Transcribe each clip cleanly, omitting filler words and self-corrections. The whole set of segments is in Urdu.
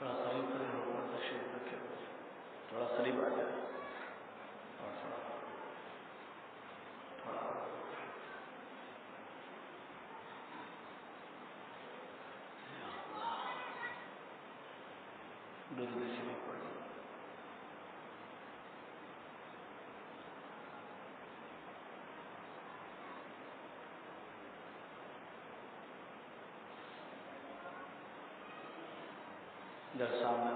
تھوڑا قریب قریب ہوگا تشریف رکھے، تھوڑا قریب آ جائے اور تھوڑا درود شریف پڑھ لیں۔ ادھر سامنے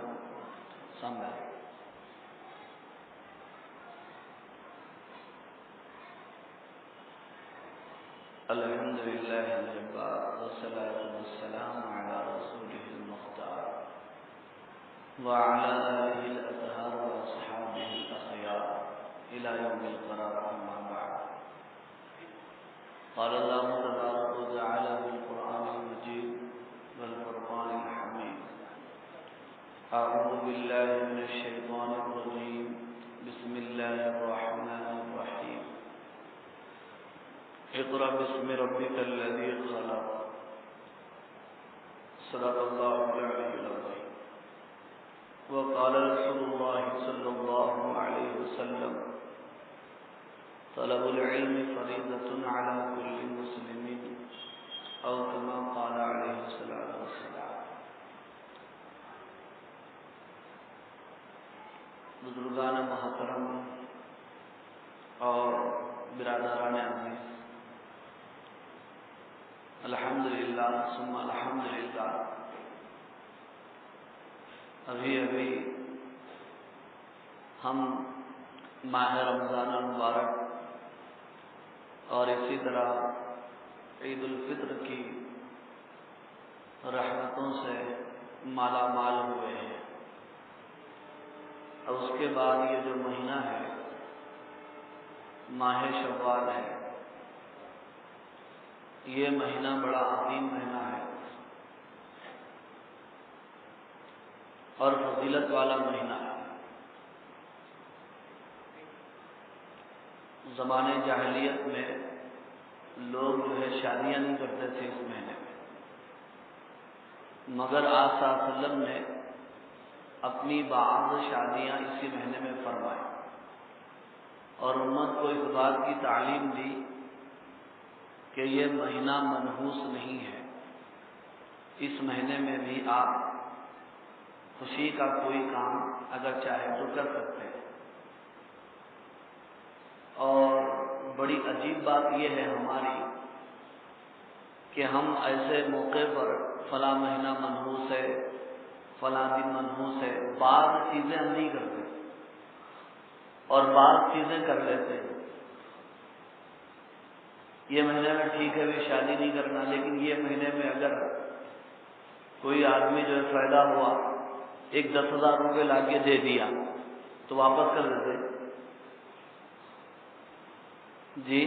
الحمد للہ الجبار والصلاة والسلام على رسوله المختار وعلى آله الأطهار وأصحابه الأخيار إلى يوم القرار، أما بعد. قال الله تبارك وتعالى في القرآن المجيد والفرقان الحميد: أعوذ بالله من الشيطان الرجيم، بسم الله الرحمن الرحيم. اقرأ باسم ربك الذي خلق. صدق الله العلي العظيم. وقال رسول الله صلى الله عليه وسلم: طلب العلم فريضة على كل مسلم، أو كما قال عليه الصلاة والسلام. بزرگان محترم اور برادران عزیز، الحمدللہ ثم الحمدللہ، ابھی ہم ماہ رمضان المبارک اور اسی طرح عید الفطر کی رحمتوں سے مالا مال ہوئے ہیں، اور اس کے بعد یہ جو مہینہ ہے ماہ شوال ہے، یہ مہینہ بڑا عظیم مہینہ ہے اور فضیلت والا مہینہ ہے۔ زمانے جاہلیت میں لوگ جو ہے شادیاں نہیں کرتے تھے اس مہینے میں، مگر آپ صلی اللہ علیہ وسلم نے اپنی بعض شادیاں اسی مہینے میں فرمائی اور امت کو اس بات کی تعلیم دی کہ یہ مہینہ منحوس نہیں ہے، اس مہینے میں بھی آپ خوشی کا کوئی کام اگر چاہے تو کر سکتے ہیں۔ اور بڑی عجیب بات یہ ہے ہماری کہ ہم ایسے موقع پر فلاں مہینہ منحوس ہے، فلاں دن منحوس ہے، بعض چیزیں ہم نہیں کرتے اور بعض چیزیں کر لیتے ہیں۔ یہ مہینے میں ٹھیک ہے بھی شادی نہیں کرنا، لیکن یہ مہینے میں اگر کوئی آدمی جو ہے فائدہ ہوا، ایک 10,000 روپے لا کے دے دیا تو واپس کر دیتے جی؟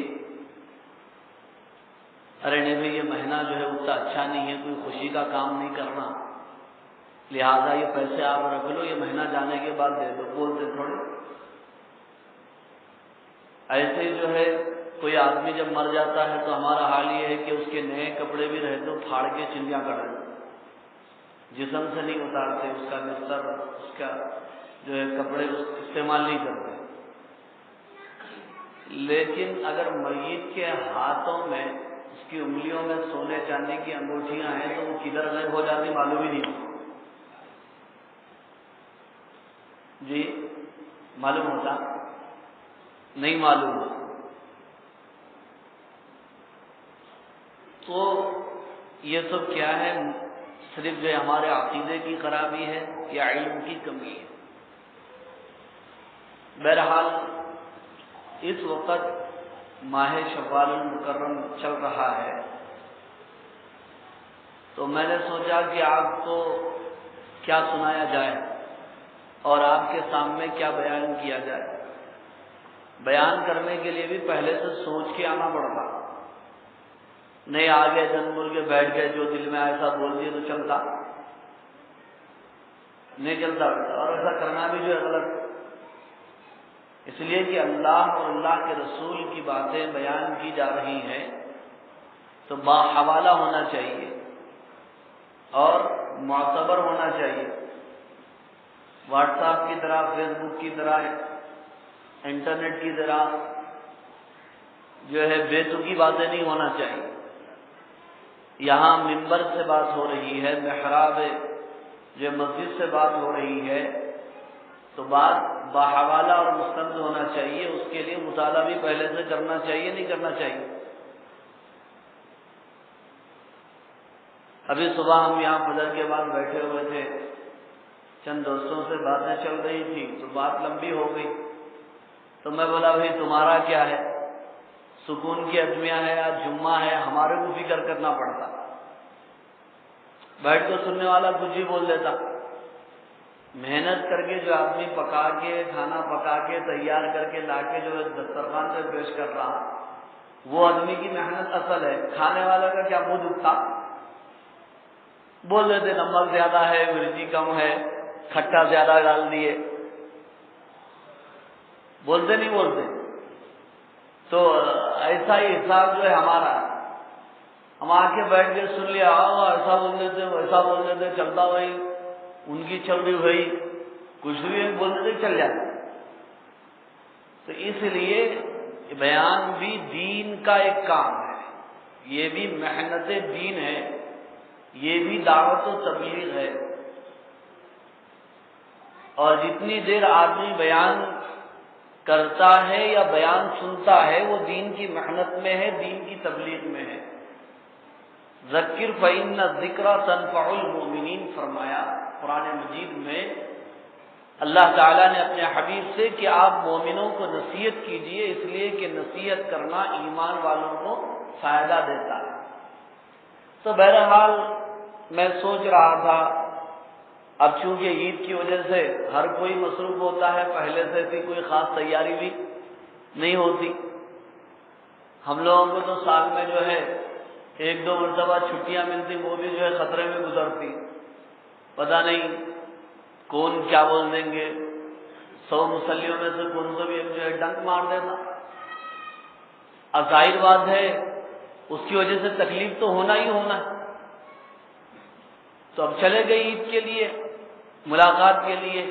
ارے نہیں بھائی، یہ مہینہ جو ہے اتنا اچھا نہیں ہے، کوئی خوشی کا کام نہیں کرنا، لہذا یہ پیسے آپ رکھ لو، یہ مہینہ جانے کے بعد دے دو، بولتے تھوڑے۔ ایسے ہی جو ہے کوئی آدمی جب مر جاتا ہے تو ہمارا حال یہ ہے کہ اس کے نئے کپڑے بھی رہتے تو پھاڑ کے چنڈیاں کر دیتے، جسم سے نہیں اتارتے، اس کا بستر، اس کا جو ہے کپڑے استعمال نہیں کرتے۔ لیکن اگر میت کے ہاتھوں میں، اس کی انگلیوں میں سونے چاندی کی انگوٹھیاں ہیں تو وہ کدھر غائب ہو جاتی معلوم ہی نہیں ہوتا جی؟ معلوم ہوتا؟ نہیں معلوم ہوتا۔ تو یہ سب کیا ہے؟ صرف جو ہمارے عقیدے کی خرابی ہے یا علم کی کمی ہے؟ بہرحال اس وقت ماہ شوال المکرم چل رہا ہے، تو میں نے سوچا کہ آپ کو کیا سنایا جائے اور آپ کے سامنے کیا بیان کیا جائے۔ بیان کرنے کے لیے بھی پہلے سے سوچ کے آنا پڑتا، نہیں آگے جن بول کے بیٹھ گئے، جو دل میں ایسا بول دیے تو چلتا نہیں چلتا، اور ایسا کرنا بھی جو ہے غلط، اس لیے کہ اللہ اور اللہ کے رسول کی باتیں بیان کی جا رہی ہیں تو باحوالہ ہونا چاہیے اور معتبر ہونا چاہیے، واٹس ایپ کی طرح، فیس بک کی طرح، انٹرنیٹ کی طرح جو ہے بے تکی باتیں نہیں ہونا چاہیے۔ یہاں منبر سے بات ہو رہی ہے، محراب جو مسجد سے بات ہو رہی ہے، تو بات باحوالہ اور مستند ہونا چاہیے۔ اس کے لیے مطالعہ بھی پہلے سے کرنا چاہیے، نہیں کرنا چاہیے؟ ابھی صبح ہم یہاں فجر کے بعد بیٹھے ہوئے تھے، چند دوستوں سے باتیں چل رہی تھی تو بات لمبی ہو گئی، تو میں بولا بھائی تمہارا کیا ہے، سکون کی ادمیہ ہے، آج جمعہ ہے، ہمارے کو فکر کرنا پڑتا، بیٹھ کے سننے والا کچھ ہی بول دیتا۔ محنت کر کے جو آدمی پکا کے، کھانا پکا کے تیار کر کے لا کے جو دسترخوان پہ پیش کر رہا، وہ آدمی کی محنت اصل ہے۔ کھانے والا کا کیا منہ دکھتا، بول دیتے نمک زیادہ ہے، مرچی کم ہے، کھٹا زیادہ ڈال دیے، بولتے نہیں بولتے؟ تو ایسا ہی حساب جو ہے ہمارا، ہم آ کے بیٹھ کے سن لیا، ایسا بول دیتے ویسا بول دیتے، چلتا وہی، ان کی چل رہی ہوئی، کچھ بھی بول دیتے چل جاتے۔ تو اس لیے بیان بھی دین کا ایک کام ہے، یہ بھی محنت دین ہے، یہ بھی دعوت و تبلیغ ہے۔ اور جتنی دیر آدمی بیان کرتا ہے یا بیان سنتا ہے وہ دین کی محنت میں ہے، دین کی تبلیغ میں ہے۔ ذکر فإن الذکر تنفع المؤمنین فرمایا قرآن مجید میں اللہ تعالیٰ نے اپنے حبیب سے کہ آپ مومنوں کو نصیحت کیجئے، اس لیے کہ نصیحت کرنا ایمان والوں کو فائدہ دیتا ہے۔ تو بہرحال میں سوچ رہا تھا، اب چونکہ عید کی وجہ سے ہر کوئی مصروف ہوتا ہے، پہلے سے ایسی کوئی خاص تیاری بھی نہیں ہوتی۔ ہم لوگوں کو تو سال میں جو ہے ایک دو مرتبہ چھٹیاں ملتی، وہ بھی جو ہے خطرے میں گزرتی، پتہ نہیں کون کیا بول دیں گے، 100 مسلیوں میں سے کون سا بھی ایک جو ہے ڈنک مار دیتا۔ اب ظاہر بات ہے اس کی وجہ سے تکلیف تو ہونا ہی ہونا ہے۔ تو اب چلے گئے عید کے لیے، ملاقات کے لیے،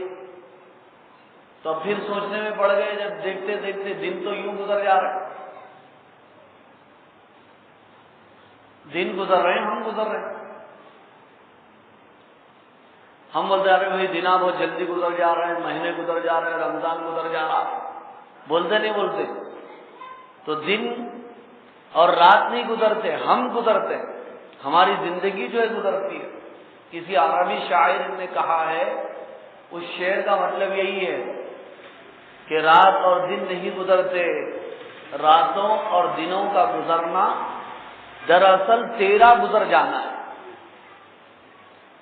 تو اب پھر سوچنے میں پڑ گئے، جب دیکھتے دیکھتے دن تو یوں گزر جا رہے، دن گزر رہے ہیں، ہم گزر رہے ہیں، ہم بولتے جا رہے بھائی دن بہت جلدی گزر جا رہے ہیں، مہینے گزر جا رہے ہیں، رمضان گزر جا رہا، بولتے نہیں بولتے؟ تو دن اور رات نہیں گزرتے، ہم گزرتے ہیں، ہماری زندگی جو ہے گزرتی ہے۔ کسی عربی شاعر نے کہا ہے، اس شعر کا مطلب یہی ہے کہ رات اور دن نہیں گزرتے، راتوں اور دنوں کا گزرنا دراصل تیرا گزر جانا ہے۔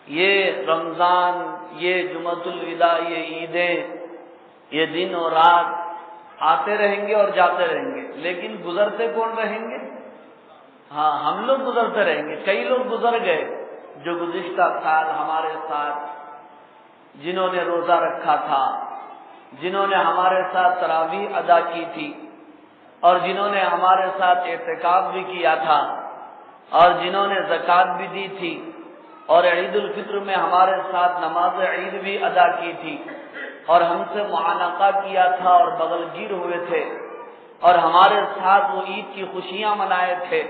یہ رمضان، یہ جمعۃ الوداع، یہ عیدیں، یہ دن اور رات آتے رہیں گے اور جاتے رہیں گے، لیکن گزرتے کون رہیں گے؟ ہاں، ہم لوگ گزرتے رہیں گے۔ کئی لوگ گزر گئے جو گزشتہ سال ہمارے ساتھ، جنہوں نے روزہ رکھا تھا، جنہوں نے ہمارے ساتھ تراویح ادا کی تھی، اور جنہوں نے ہمارے ساتھ اعتکاف بھی کیا تھا، اور جنہوں نے زکوٰۃ بھی دی تھی، اور عید الفطر میں ہمارے ساتھ نماز عید بھی ادا کی تھی، اور ہم سے معانقہ کیا تھا اور بغل گیر ہوئے تھے، اور ہمارے ساتھ وہ عید کی خوشیاں منائے تھے،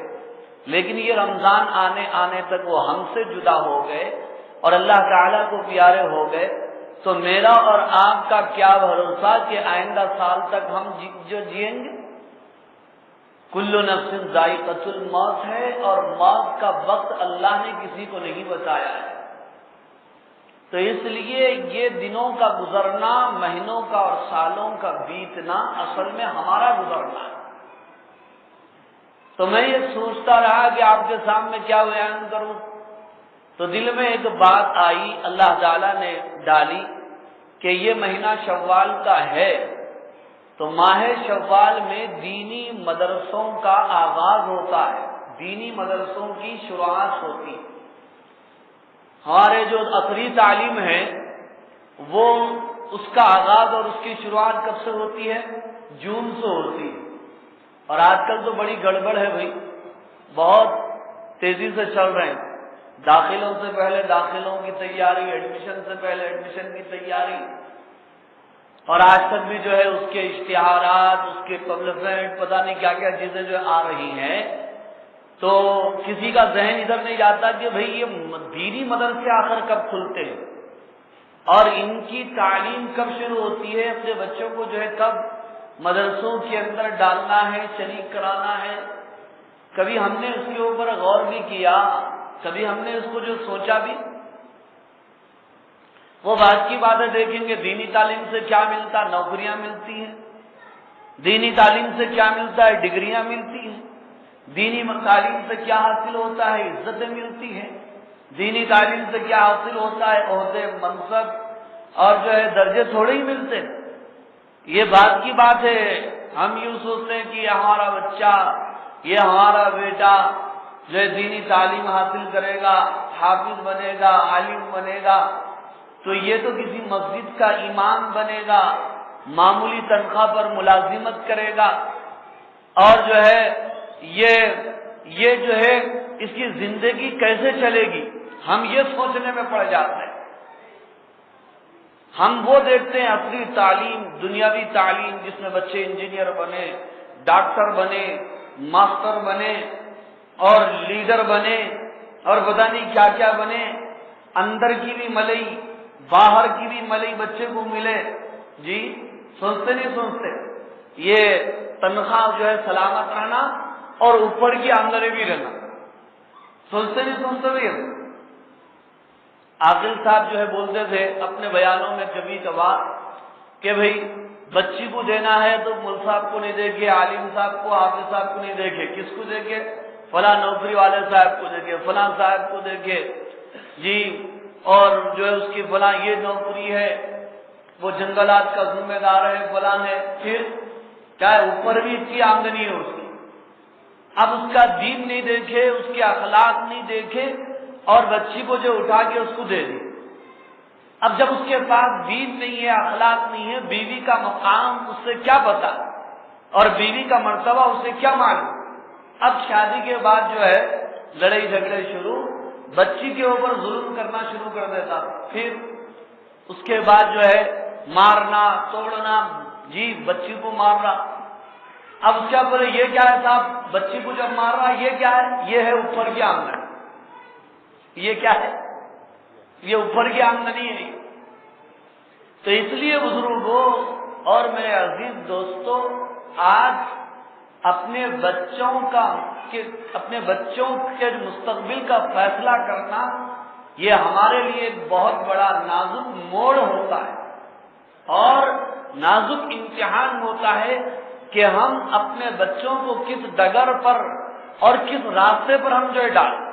لیکن یہ رمضان آنے تک وہ ہم سے جدا ہو گئے اور اللہ تعالیٰ کو پیارے ہو گئے۔ تو میرا اور آپ کا کیا بھروسہ کہ آئندہ سال تک ہم جو جئیں گے؟ کل نفس ذائقۃ الموت ہے، اور موت کا وقت اللہ نے کسی کو نہیں بتایا ہے۔ تو اس لیے یہ دنوں کا گزرنا، مہینوں کا اور سالوں کا بیتنا اصل میں ہمارا گزرنا ہے۔ تو میں یہ سوچتا رہا کہ آپ کے سامنے کیا بیان کروں، تو دل میں ایک بات آئی، اللہ تعالیٰ نے ڈالی کہ یہ مہینہ شوال کا ہے، تو ماہ شوال میں دینی مدرسوں کا آغاز ہوتا ہے، دینی مدرسوں کی شروعات ہوتی ہے۔ ہمارے جو عصری تعلیم ہے وہ اس کا آغاز اور اس کی شروعات کب سے ہوتی ہے؟ جون سے ہوتی ہے۔ اور آج کل تو بڑی گڑبڑ ہے بھائی، بہت تیزی سے چل رہے ہیں۔ داخلوں سے پہلے داخلوں کی تیاری، ایڈمیشن سے پہلے ایڈمیشن کی تیاری، اور آج تک بھی جو ہے اس کے اشتہارات، اس کے پبلسمنٹ، پتہ نہیں کیا کیا چیزیں جو آ رہی ہیں، تو کسی کا ذہن ادھر نہیں جاتا کہ بھئی یہ دینی مدرسے آخر کب کھلتے ہیں اور ان کی تعلیم کب شروع ہوتی ہے، اپنے بچوں کو جو ہے کب مدرسوں کے اندر ڈالنا ہے، شریک کرانا ہے۔ کبھی ہم نے اس کے اوپر غور بھی کیا، کبھی ہم نے اس کو جو سوچا بھی؟ وہ بات کی بات ہے، دیکھیں گے دینی تعلیم سے کیا ملتا، نوکریاں ملتی ہیں، دینی تعلیم سے کیا ملتا ہے، ڈگریاں ملتی ہیں، دینی تعلیم سے کیا حاصل ہوتا ہے، عزتیں ملتی ہیں، دینی تعلیم سے کیا حاصل ہوتا ہے، عہدے، منصب اور جو ہے درجے تھوڑے ہی ملتے ہیں۔ یہ بات کی بات ہے، ہم یوں سوچتے ہیں کہ یہ ہمارا بچہ، یہ ہمارا بیٹا جو ہے دینی تعلیم حاصل کرے گا، حافظ بنے گا، عالم بنے گا، تو یہ تو کسی مسجد کا امام بنے گا، معمولی تنخواہ پر ملازمت کرے گا، اور جو ہے یہ جو ہے اس کی زندگی کیسے چلے گی، ہم یہ سوچنے میں پڑ جاتے ہیں۔ ہم وہ دیکھتے ہیں اصلی تعلیم، دنیاوی تعلیم، جس میں بچے انجینئر بنے، ڈاکٹر بنے، ماسٹر بنے اور لیڈر بنے اور پتہ نہیں کیا کیا بنے، اندر کی بھی ملئی باہر کی بھی ملئی بچے کو ملے۔ جی سوچتے نہیں سوچتے؟ یہ تنخواہ جو ہے سلامت رہنا اور اوپر کی آمدنی بھی رہنا، سوچتے نہیں سوچتے بھی؟ عاقل صاحب جو ہے بولتے تھے اپنے بیانوں میں کبھی کبھار کہ بھئی بچی کو دینا ہے تو مل صاحب کو نہیں دیکھے، عالم صاحب کو، حافظ صاحب کو نہیں دیکھے، کس کو دیکھے؟ فلاں نوکری والے صاحب کو دیکھے، فلاں صاحب کو دیکھے، جی، اور جو ہے اس کی فلاں یہ نوکری ہے، وہ جنگلات کا ذمہ دار ہے، فلاں ہے، پھر کیا ہے، اوپر بھی اتنی آمدنی ہے اس کی، اب اس کا دین نہیں دیکھے، اس کے اخلاق نہیں دیکھے، اور بچی کو جو اٹھا کے اس کو دے دی۔ اب جب اس کے پاس دین نہیں ہے، اخلاق نہیں ہے، بیوی کا مقام اس سے کیا پتا اور بیوی کا مرتبہ اسے کیا معلوم؟ اب شادی کے بعد جو ہے لڑائی جھگڑے شروع، بچی کے اوپر ظلم کرنا شروع کر دیتا، پھر اس کے بعد جو ہے مارنا توڑنا، جی بچی کو مارنا۔ اب اس کے اوپر یہ کیا ہے صاحب، بچی کو جب مار رہا یہ کیا ہے؟ یہ ہے اوپر کی آمدنی۔ یہ کیا ہے؟ یہ اوپر کی آمدنی ہے۔ تو اس لیے بزرگوں اور میرے عزیز دوستوں، آج اپنے بچوں کے مستقبل کا فیصلہ کرنا یہ ہمارے لیے ایک بہت بڑا نازک موڑ ہوتا ہے اور نازک امتحان ہوتا ہے کہ ہم اپنے بچوں کو کس ڈگر پر اور کس راستے پر ہم جو ڈالیں۔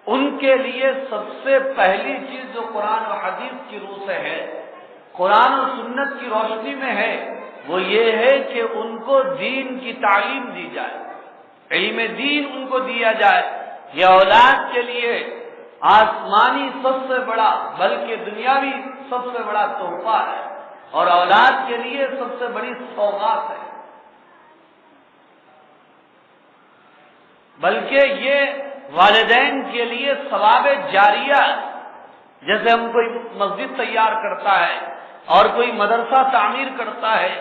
ان کے لیے سب سے پہلی چیز جو قرآن و حدیث کی روح سے ہے، قرآن و سنت کی روشنی میں ہے، وہ یہ ہے کہ ان کو دین کی تعلیم دی جائے، علم دین ان کو دیا جائے۔ یہ اولاد کے لیے آسمانی سب سے بڑا بلکہ دنیاوی سب سے بڑا تحفہ ہے اور اولاد کے لیے سب سے بڑی سوغات ہے، بلکہ یہ والدین کے لیے ثواب جاریہ، جیسے ہم کوئی مسجد تیار کرتا ہے اور کوئی مدرسہ تعمیر کرتا ہے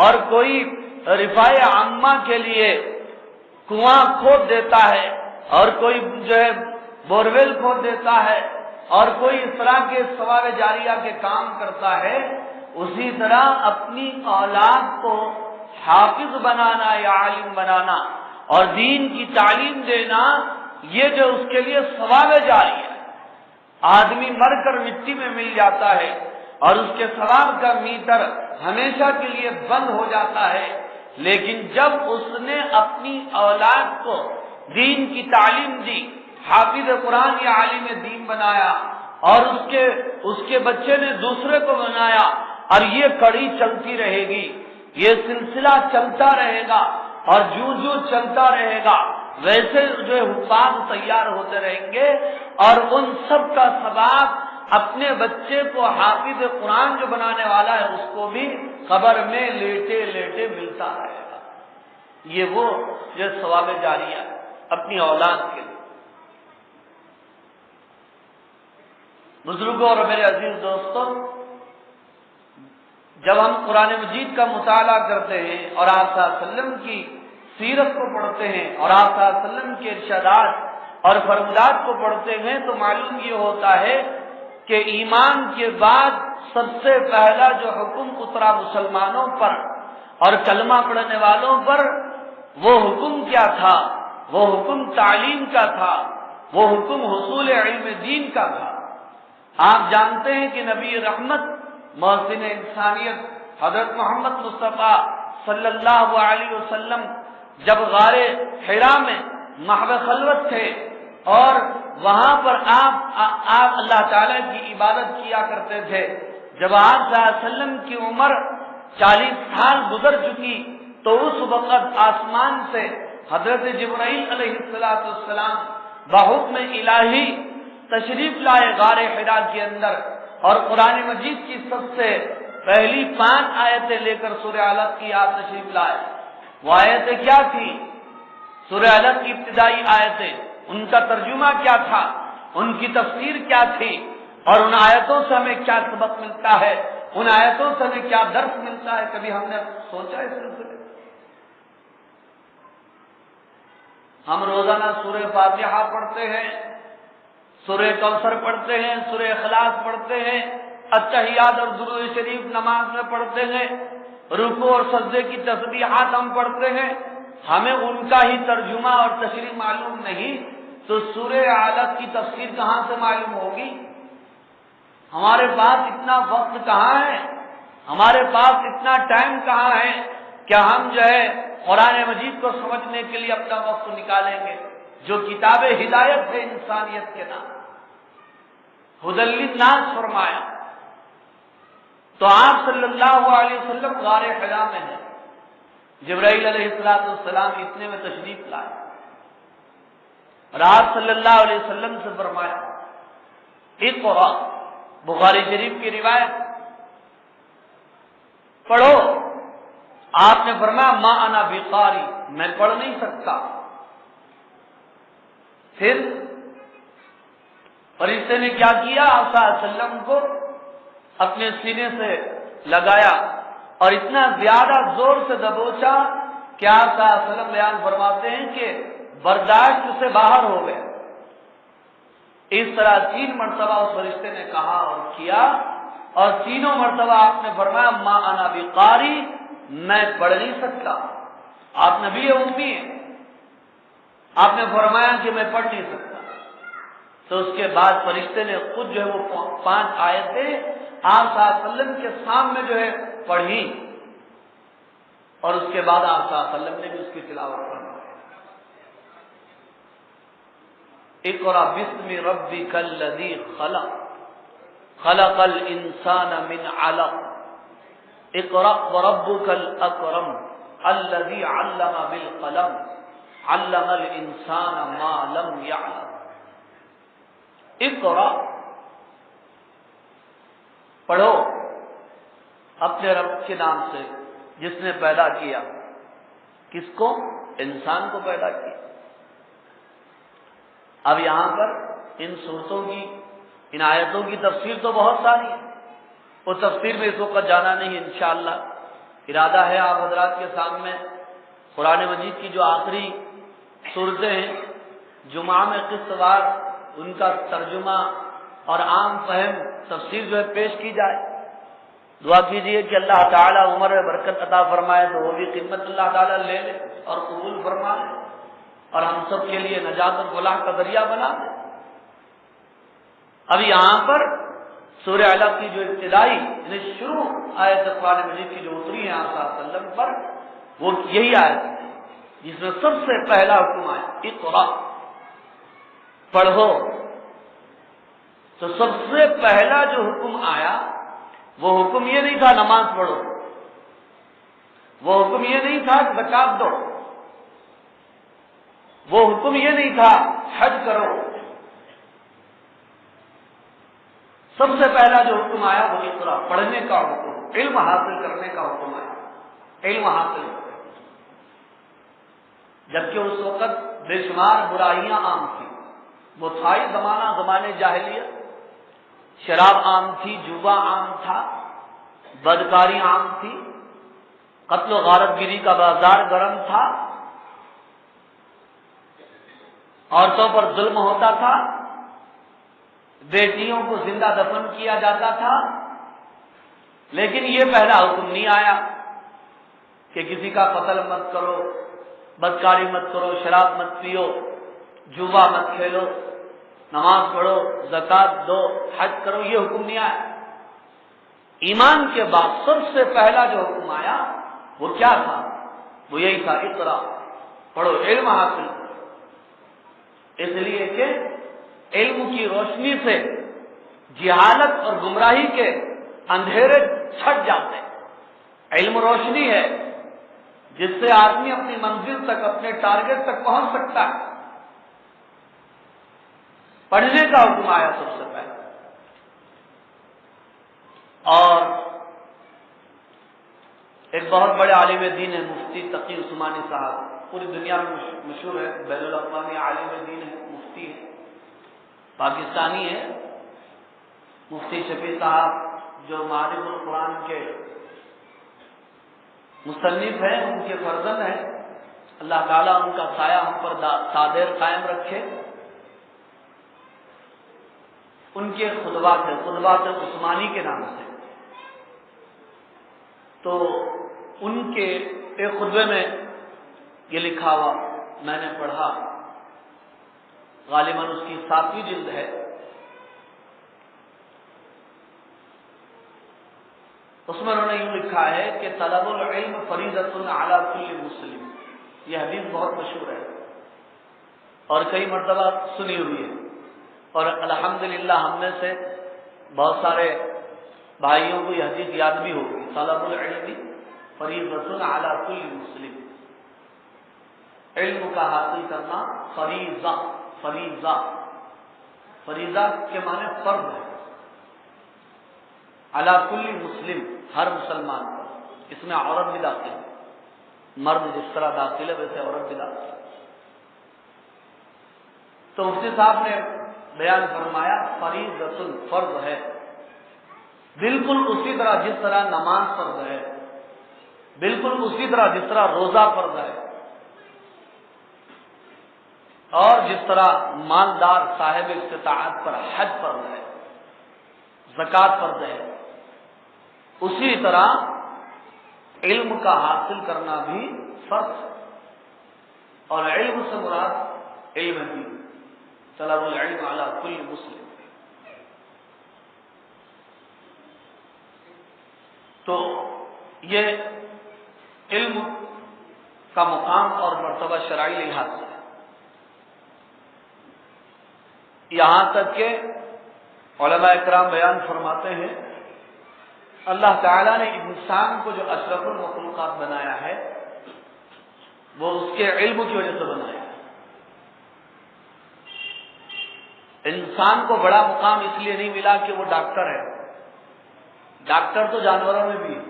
اور کوئی رفاع عامہ کے لیے کنواں کھود دیتا ہے اور کوئی جو ہے بورویل کھود دیتا ہے اور کوئی اس طرح کے ثواب جاریہ کے کام کرتا ہے، اسی طرح اپنی اولاد کو حافظ بنانا یا عالم بنانا اور دین کی تعلیم دینا، یہ جو اس کے لیے ثواب جاری ہے۔ آدمی مر کر مٹی میں مل جاتا ہے اور اس کے ثواب کا میٹر ہمیشہ کے لیے بند ہو جاتا ہے، لیکن جب اس نے اپنی اولاد کو دین کی تعلیم دی، حافظ قرآن یا عالم دین بنایا اور اس کے بچے نے دوسرے کو بنایا، اور یہ کڑی چلتی رہے گی، یہ سلسلہ چلتا رہے گا اور جو چلتا رہے گا، ویسے جو حفاظ تیار ہوتے رہیں گے اور ان سب کا ثواب اپنے بچے کو حافظ قرآن جو بنانے والا ہے اس کو بھی قبر میں لیٹے لیٹے ملتا رہے گا۔ یہ وہ جو ثواب جاریہ ہے اپنی اولاد کے لیے۔ بزرگوں اور میرے عزیز دوستوں، جب ہم قرآن مجید کا مطالعہ کرتے ہیں اور آپ صلی اللہ علیہ وسلم کی سیرت کو پڑھتے ہیں اور آپ صلی اللہ علیہ وسلم کے ارشادات اور فرمودات کو پڑھتے ہیں تو معلوم یہ ہوتا ہے کہ ایمان کے بعد سب سے پہلا جو حکم اترا مسلمانوں پر اور کلمہ پڑھنے والوں پر، وہ حکم کیا تھا؟ وہ حکم تعلیم کا تھا، وہ حکم حصول علم دین کا تھا۔ آپ جانتے ہیں کہ نبی رحمت محسن انسانیت حضرت محمد مصطفیٰ صلی اللہ علیہ وسلم جب غار حرا میں محو خلوت تھے اور وہاں پر آپ اللہ تعالی کی عبادت کیا کرتے تھے، جب آپ صلی اللہ علیہ وسلم کی عمر 40 سال گزر چکی تو اس وقت آسمان سے حضرت جبرائیل علیہ السلام بحکم الہی تشریف لائے غار حرا کے اندر، اور قرآن مجید کی سب سے پہلی 5 آیتیں لے کر سورہ علق کی آپ تشریف لائے۔ وہ آیتیں کیا تھی؟ سورہ علق کی ابتدائی آیتیں، ان کا ترجمہ کیا تھا، ان کی تفسیر کیا تھی، اور ان آیتوں سے ہمیں کیا سبق ملتا ہے، ان آیتوں سے ہمیں کیا درس ملتا ہے؟ کبھی ہم نے سوچا اس سلسلے؟ ہم روزانہ سورہ فاتحہ پڑھتے ہیں، سورہ کوثر پڑھتے ہیں، سورہ اخلاص پڑھتے ہیں، التحیات اور درود شریف نماز میں پڑھتے ہیں، رکوع اور سجدے کی تسبیحات ہم پڑھتے ہیں، ہمیں ان کا ہی ترجمہ اور تشریح معلوم نہیں تو سورہ علق کی تفسیر کہاں سے معلوم ہوگی؟ ہمارے پاس اتنا وقت کہاں ہے، ہمارے پاس اتنا ٹائم کہاں ہے کہ ہم جو ہے قرآن مجید کو سمجھنے کے لیے اپنا وقت نکالیں گے، جو کتاب ہدایت ہے انسانیت کے نام، ہدی للناس فرمایا۔ تو آپ صلی اللہ علیہ وسلم غار حرا میں ہیں، جبرائیل علیہ السلام اتنے میں تشریف لائے اور آپ صلی اللہ علیہ وسلم سے فرمایا اقرأ، بخاری شریف کی روایت، پڑھو۔ آپ نے فرمایا ما انا بقاری، میں پڑھ نہیں سکتا۔ پھر فرشتے نے کیا کیا؟ آپ صلی اللہ علیہ وسلم کو اپنے سینے سے لگایا اور اتنا زیادہ زور سے دبوچا کہ آپ صلی اللہ علیہ وسلم بیان فرماتے ہیں کہ برداشت سے باہر ہو گئے۔ اس طرح 3 مرتبہ اس فرشتے نے کہا اور کیا، اور تینوں مرتبہ آپ نے فرمایا ما انا بقاری، میں پڑھ نہیں سکتا۔ آپ نبی امی ہیں، آپ نے فرمایا کہ میں پڑھ نہیں سکتا۔ تو اس کے بعد فرشتے نے خود جو ہے وہ 5 آیتیں آپ صلی اللہ علیہ وسلم کے سامنے جو ہے پڑھی، اور اس کے بعد آپ صلی اللہ علیہ وسلم نے بھی اس کی تلاوت فرمائی۔ اقرأ باسم ربک الذی خلق، خلق الانسان من علق، اقرأ وربک الاکرم الذی علم بالقلم، علم الانسان ما لم يعلم۔ اقرأ، پڑھو اپنے رب کے نام سے جس نے پیدا کیا، کس کو؟ انسان کو پیدا کیا۔ اب یہاں پر ان صورتوں کی، ان آیتوں کی تفسیر تو بہت ساری ہے، وہ تفسیر میں اس وقت جانا نہیں، انشاءاللہ ارادہ ہے آپ حضرات کے سامنے قرآن مجید کی جو آخری صورتیں ہیں جمعہ میں قسط وار ان کا ترجمہ اور عام فہم تفسیر جو ہے پیش کی جائے۔ دعا کیجئے کہ اللہ تعالیٰ عمر میں برکت عطا فرمائے تو وہ بھی خدمت اللہ تعالیٰ لے لے اور قبول فرما لے اور ہم سب کے لیے نجات اور فلاح کا ذریعہ بنا دے۔ اب یہاں پر سورہ علق کی جو ابتدائی یعنی شروع آیت قرآن مجید کی جو اتری ہے آپ صلی اللہ علیہ وسلم پر، وہ یہی آیت ہے جس میں سب سے پہلا حکم آیا اقرأ، پڑھو۔ تو سب سے پہلا جو حکم آیا وہ حکم یہ نہیں تھا نماز پڑھو، وہ حکم یہ نہیں تھا زکات دو، وہ حکم یہ نہیں تھا حج کرو۔ سب سے پہلا جو حکم آیا وہ اقرأ، پڑھنے کا حکم، علم حاصل کرنے کا حکم آیا، علم حاصل کرو۔ جبکہ اس وقت بے شمار برائیاں عام تھیں، وہ تھا ہی زمانہ، زمانے جاہلیت، شراب عام تھی، جوا عام تھا، بدکاری عام تھی، قتل و غارت گیری کا بازار گرم تھا، عورتوں پر ظلم ہوتا تھا، بیٹیوں کو زندہ دفن کیا جاتا تھا. لیکن یہ پہلا حکم نہیں آیا کہ کسی کا قتل مت کرو، بدکاری مت کرو، شراب مت پیو، جوا مت کھیلو، نماز پڑھو، زکات دو، حج کرو. یہ حکم نہیں آیا. ایمان کے بعد سب سے پہلا جو حکم آیا وہ کیا تھا؟ وہ یہی تھا، اقرا، پڑھو، علم حاصل کرو. اس لیے کہ علم کی روشنی سے جہالت اور گمراہی کے اندھیرے چھٹ جاتے ہیں. علم روشنی ہے جس سے آدمی اپنی منزل تک، اپنے ٹارگٹ تک پہنچ سکتا ہے. پڑھنے کا حکم آیا سب سے پہلے. اور ایک بہت بڑے عالم دین ہے مفتی تقی عثمانی صاحب، پوری دنیا میں مشہور ہے، بین الاقوامی عالم دین ہے، مفتی ہے، پاکستانی ہے. مفتی شفیع صاحب جو معارف القرآن کے مصنف ہیں، ان کے فرزند ہیں. اللہ تعالیٰ ان کا سایہ ہم پر دائر قائم رکھے. ان کے خطبات ہیں، خطبات عثمانی کے نام سے. تو ان کے ایک خطبے میں یہ لکھا ہوا میں نے پڑھا، غالباً اس کی 7ویں جلد ہے. اس میں انہوں نے یوں لکھا ہے کہ طلب العلم فریضۃ علی کل مسلم. یہ حدیث بہت مشہور ہے اور کئی مرتبہ سنی ہوئی ہے، اور الحمدللہ ہم میں سے بہت سارے بھائیوں کو یہ حدیث یاد بھی ہوگی. طلب العلم فریضۃ علی کل مسلم. علم کا حاصل کرنا فریضہ، فریضہ، فریضہ کے معنی فرض ہے. علی کل مسلم، ہر مسلمان پر. اس میں عورت بھی داخل ہے، مرد جس طرح داخل ہے ویسے عورت بھی داخل ہے. تو مفتی صاحب نے بیان فرمایا فریضۃ، فرض ہے، بالکل اسی طرح جس طرح نماز فرض ہے، بالکل اسی طرح جس طرح روزہ فرض ہے، اور جس طرح مالدار صاحب استطاعت پر حج فرض ہے، زکات فرض ہے، اسی طرح علم کا حاصل کرنا بھی فرض ہے. اور علم سے مراد علم دین، طلب العلم علی کل مسلم. تو یہ علم کا مقام اور مرتبہ شرعی لحاظ سے ہے. یہاں تک کہ علماء اکرام بیان فرماتے ہیں اللہ تعالیٰ نے انسان کو جو اشرف المخلوقات بنایا ہے وہ اس کے علم کی وجہ سے بنایا ہے. انسان کو بڑا مقام اس لیے نہیں ملا کہ وہ ڈاکٹر ہے. ڈاکٹر تو جانوروں میں بھی ہے،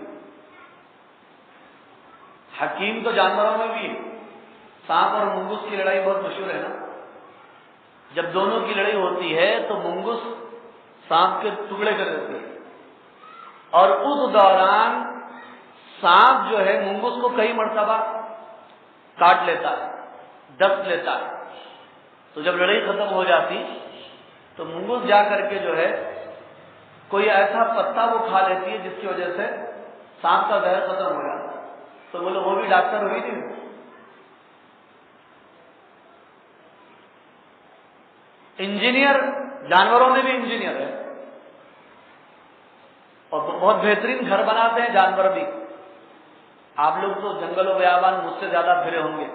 حکیم تو جانوروں میں بھی ہے. سانپ اور منگس کی لڑائی بہت مشہور ہے نا. جب دونوں کی لڑائی ہوتی ہے تو منگس سانپ کے ٹکڑے کر دیتی ہے، اور اس دوران سانپ جو ہے منگس کو کئی مرتبہ کاٹ لیتا ہے، ڈس لیتا ہے. تو جب لڑائی ختم ہو جاتی تو منگس جا کر کے جو ہے کوئی ایسا پتا وہ کھا لیتی ہے جس کی وجہ سے سانپ کا زہر ختم ہو جاتا ہے. تو بولے وہ بھی ڈاکٹر ہوئی نہیں. انجینئر جانوروں میں بھی انجینئر ہے، اور بہت بہترین گھر بناتے ہیں جانور بھی. آپ لوگ تو جنگل و بیابان مجھ سے زیادہ پھرے ہوں گے،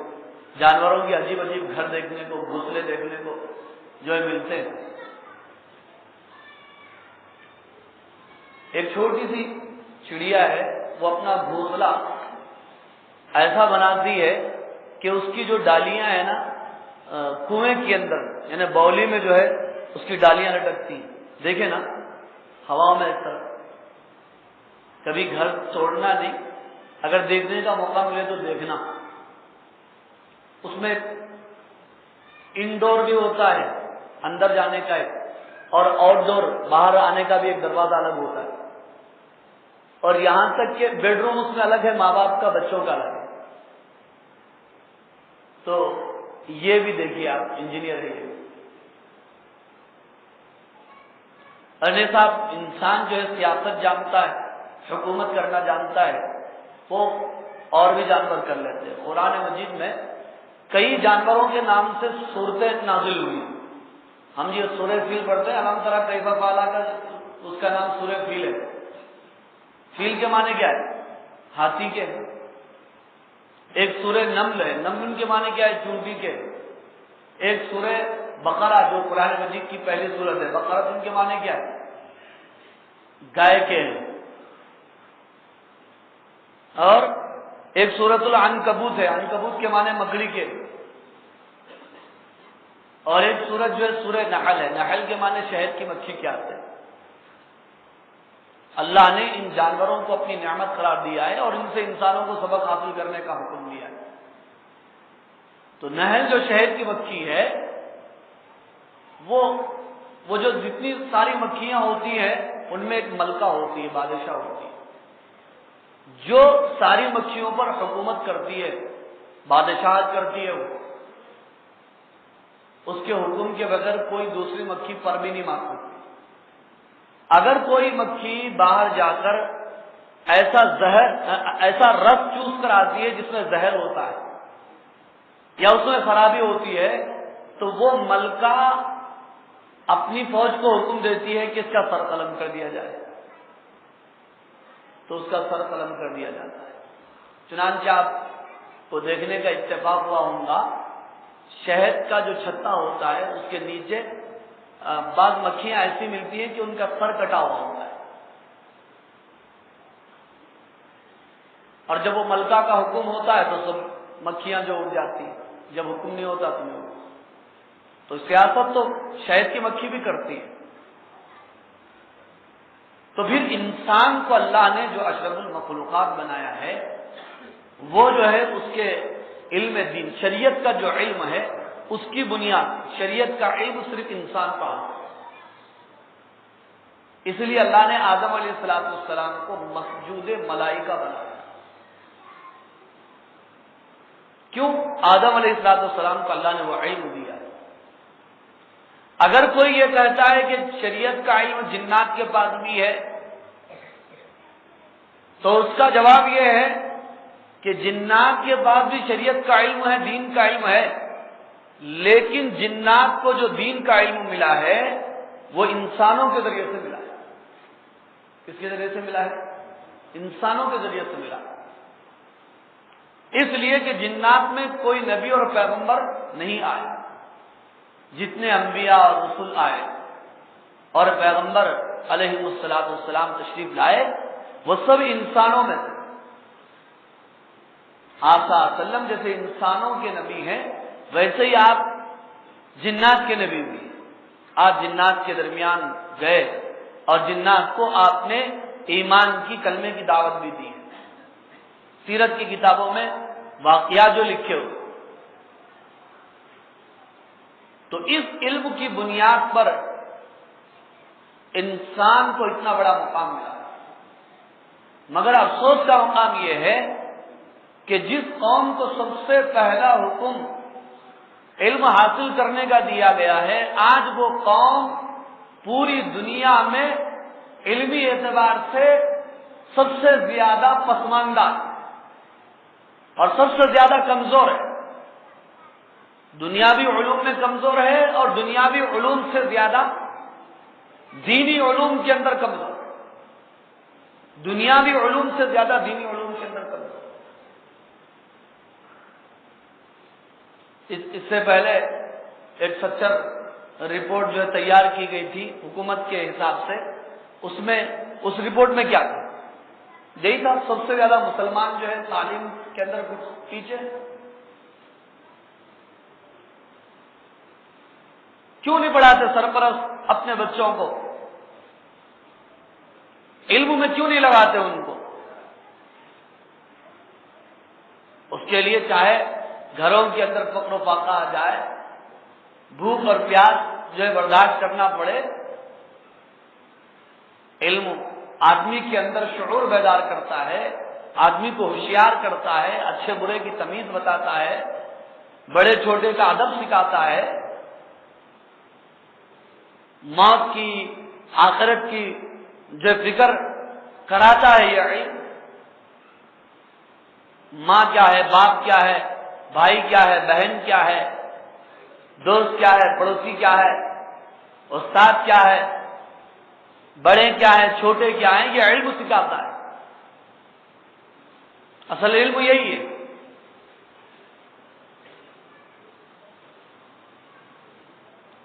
جانوروں کی عجیب عجیب گھر دیکھنے کو، گھونسلے دیکھنے کو جو ہے ملتے ہیں. ایک چھوٹی سی چڑیا ہے، وہ اپنا گھونسلہ ایسا بناتی ہے کہ اس کی جو ڈالیاں ہیں نا کنویں کے اندر، یعنی باولی میں جو ہے اس کی ڈالیاں لٹکتی ہیں. دیکھیں نا ہواؤں میں اس طرح. کبھی گھر چھوڑنا نہیں، اگر دیکھنے کا موقع ملے تو دیکھنا. اس میں انڈور بھی ہوتا ہے، اندر جانے کا ہے، اور آؤٹ ڈور باہر آنے کا بھی ایک دروازہ الگ ہوتا ہے، اور یہاں تک کہ بیڈ روم اس میں الگ ہے، ماں باپ کا بچوں کا الگ ہے۔ تو یہ بھی دیکھیے آپ، انجینئر ہے یہ۔ ارنے صاحب، انسان جو ہے سیاست جانتا ہے، حکومت کرنا جانتا ہے، وہ اور بھی جانور کر لیتے ہیں۔ قرآن مجید میں کئی جانوروں کے نام سے صورتیں نازل ہوئی۔ ہم یہ سورہ فیل پڑھتے ہیں، الحمد للہ کیف فعل کا اس کا نام سورہ فیل ہے۔ فیل کے معنی کیا ہے؟ ہاتھی کے۔ ایک سورہ نمل ہے، نمل کے معنی کیا ہے؟ چونٹی کے۔ ایک سورہ بقرہ جو قرآن مجید کی پہلی سورت ہے، بقرہ ان کے معنی کیا ہے؟ گائے کے ہیں۔ اور ایک سورۃ العنکبوت ہے، عنکبوت کے معنی مکڑی کے۔ اور ایک سورت جو ہے سورہ نحل ہے، نحل کے معنی شہد کی مکھی کے آتے ہیں۔ اللہ نے ان جانوروں کو اپنی نعمت قرار دیا ہے اور ان سے انسانوں کو سبق حاصل کرنے کا حکم دیا ہے۔ تو نحل جو شہد کی مکھی ہے، وہ جو جتنی ساری مکھیاں ہوتی ہیں ان میں ایک ملکہ ہوتی ہے، بادشاہ ہوتی ہے، جو ساری مکھیوں پر حکومت کرتی ہے، بادشاہت کرتی ہے۔ وہ اس کے حکم کے بغیر کوئی دوسری مکھی پر بھی نہیں مار سکتی۔ اگر کوئی مکھی باہر جا کر ایسا رس چوس کر آتی ہے جس میں زہر ہوتا ہے یا اس میں خرابی ہوتی ہے، تو وہ ملکہ اپنی فوج کو حکم دیتی ہے کہ اس کا سر قلم کر دیا جائے، تو اس کا سر قلم کر دیا جاتا ہے۔ چنانچہ آپ کو دیکھنے کا اتفاق ہوا ہوگا، شہد کا جو چھتا ہوتا ہے اس کے نیچے بعض مکھیاں ایسی ملتی ہیں کہ ان کا سر کٹا ہوا ہوتا ہے، اور جب وہ ملکہ کا حکم ہوتا ہے تو سب مکھیاں جو اڑ جاتی ہیں، جب حکم نہیں ہوتا تو نہیں ہوتا۔ تو سیاست تو شہد کی مکھی بھی کرتی ہے۔ تو پھر انسان کو اللہ نے جو اشرف المخلوقات بنایا ہے، وہ جو ہے اس کے علم دین، شریعت کا جو علم ہے اس کی بنیاد، شریعت کا علم صرف انسان کا ہے۔ اس لیے اللہ نے آدم علیہ السلام کو مسجود ملائکہ بنایا۔ کیوں؟ آدم علیہ السلام کو اللہ نے وہ علم دیا۔ اگر کوئی یہ کہتا ہے کہ شریعت کا علم جنات کے پاس بھی ہے، تو اس کا جواب یہ ہے کہ جنات کے پاس بھی شریعت کا علم ہے، دین کا علم ہے، لیکن جنات کو جو دین کا علم ملا ہے وہ انسانوں کے ذریعے سے ملا ہے۔ کس کے ذریعے سے ملا ہے؟ انسانوں کے ذریعے سے ملا ہے۔ اس لیے کہ جنات میں کوئی نبی اور پیغمبر نہیں آئے، جتنے انبیاء اور رسول آئے اور پیغمبر علیہ السلام تشریف لائے، وہ سب انسانوں میں تھے۔ آپ صلی اللہ علیہ وسلم جیسے انسانوں کے نبی ہیں، ویسے ہی آپ جنات کے نبی بھی ہیں۔ آپ جنات کے درمیان گئے اور جنات کو آپ نے ایمان کی، کلمے کی دعوت بھی دی ہے۔ سیرت کی کتابوں میں واقعات جو لکھے ہوئے، تو اس علم کی بنیاد پر انسان کو اتنا بڑا مقام ملا۔ مگر افسوس کا مقام یہ ہے کہ جس قوم کو سب سے پہلا حکم علم حاصل کرنے کا دیا گیا ہے، آج وہ قوم پوری دنیا میں علمی اعتبار سے سب سے زیادہ پسماندہ اور سب سے زیادہ کمزور ہے۔ دنیاوی علوم میں کمزور ہے اور دنیاوی علوم سے زیادہ دینی علوم کے اندر کمزور ہے۔ دنیاوی علوم سے زیادہ دینی علوم کے اندر کمزور۔ اس سے پہلے ایک سچر رپورٹ جو ہے تیار کی گئی تھی حکومت کے حساب سے، اس میں اس رپورٹ میں کیا تھا؟ یہی تھا سب سے زیادہ مسلمان جو ہے تعلیم کے اندر کچھ پیچھے۔ کیوں نہیں پڑھاتے سرپرست اپنے بچوں کو؟ علم میں کیوں نہیں لگاتے ان کو؟ اس کے لیے چاہے گھروں کے اندر فقر و فاقہ آ جائے، بھوک اور پیاس جو ہے برداشت کرنا پڑے، علم آدمی کے اندر شعور بیدار کرتا ہے، آدمی کو ہوشیار کرتا ہے، اچھے برے کی تمیز بتاتا ہے، بڑے چھوٹے کا ادب سکھاتا ہے، موت کی آخرت کی جو فکر کراتا ہے یہ علم۔ ماں کیا ہے، باپ کیا ہے، بھائی کیا ہے، بہن کیا ہے، دوست کیا ہے، پڑوسی کیا ہے، استاد کیا ہے، بڑے کیا ہیں، چھوٹے کیا ہیں، یہ علم سکھاتا ہے۔ اصل علم یہی ہے۔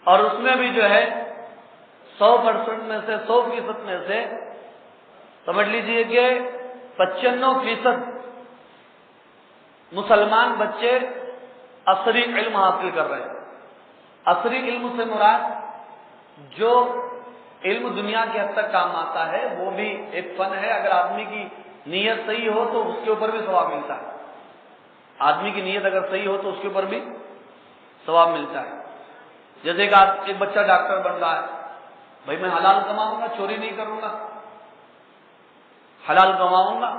اور اس میں بھی جو ہے 100% میں سے 100% میں سے سمجھ لیجئے کہ 95% مسلمان بچے عصری علم حاصل کر رہے ہیں۔ عصری علم سے مراد جو علم دنیا کے حد تک کام آتا ہے، وہ بھی ایک فن ہے۔ اگر آدمی کی نیت صحیح ہو تو اس کے اوپر بھی ثواب ملتا ہے۔ آدمی کی نیت اگر صحیح ہو تو اس کے اوپر بھی ثواب ملتا ہے۔ جیسے کہ ایک بچہ ڈاکٹر بن رہا ہے، بھائی میں حلال کماؤں گا، چوری نہیں کروں گا، حلال کماؤں گا،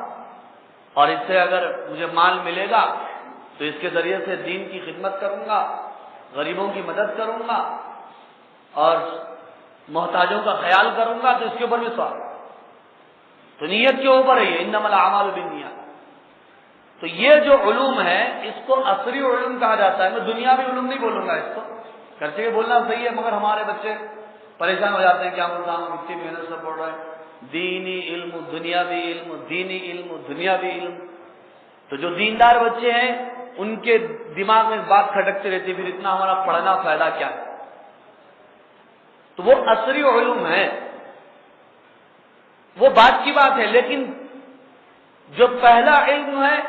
اور اس سے اگر مجھے مال ملے گا تو اس کے ذریعے سے دین کی خدمت کروں گا، غریبوں کی مدد کروں گا اور محتاجوں کا خیال کروں گا، تو اس کے اوپر بھی ثواب۔ تو نیت کے اوپر ہے یہ، انما الاعمال بالنیات۔ تو یہ جو علوم ہے اس کو عصری علوم کہا جاتا ہے۔ میں دنیاوی علوم نہیں بولوں گا اس کو، گرچہ یہ بولنا صحیح ہے، مگر ہمارے بچے پریشان ہو جاتے ہیں کہ ہم اتنی محنت سے پڑھ رہے ہیں، دینی علم، دنیاوی علم، دینی علم، دنیاوی علم۔ تو جو دیندار بچے ہیں ان کے دماغ میں بات کھٹکتی رہتی ہے، پھر اتنا ہمارا پڑھنا فائدہ کیا ہے؟ تو وہ عصری علوم ہے، وہ بات کی بات ہے۔ لیکن جو پہلا علم ہے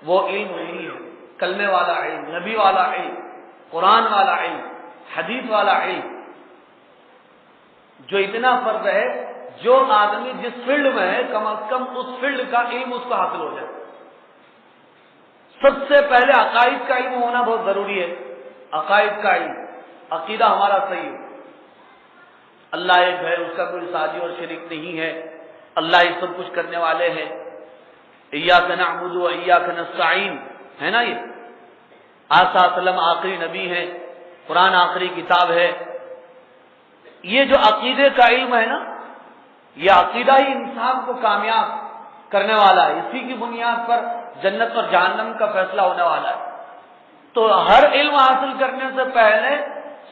وہ علم نہیں ہے، کلمے والا علم، نبی والا علم، قرآن والا علم، حدیث والا علم۔ جو اتنا فرض ہے، جو آدمی جس فیلڈ میں ہے کم از کم اس فیلڈ کا علم اس کو حاصل ہو جائے۔ سب سے پہلے عقائد کا علم ہونا بہت ضروری ہے۔ عقائد کا علم، عقیدہ ہمارا صحیح ہو، اللہ ایک ہے، اس کا کوئی ساجی اور شریک نہیں ہے، اللہ یہ سب کچھ کرنے والے ہیں، ایاک نعبد و ایاک نستعین ہے نا۔ یہ آقا صلی اللہ علیہ وسلم آخری نبی ہیں، قرآن آخری کتاب ہے۔ یہ جو عقیدے کا علم ہے نا، یہ عقیدہ ہی انسان کو کامیاب کرنے والا ہے، اسی کی بنیاد پر جنت اور جہنم کا فیصلہ ہونے والا ہے۔ تو ہر علم حاصل کرنے سے پہلے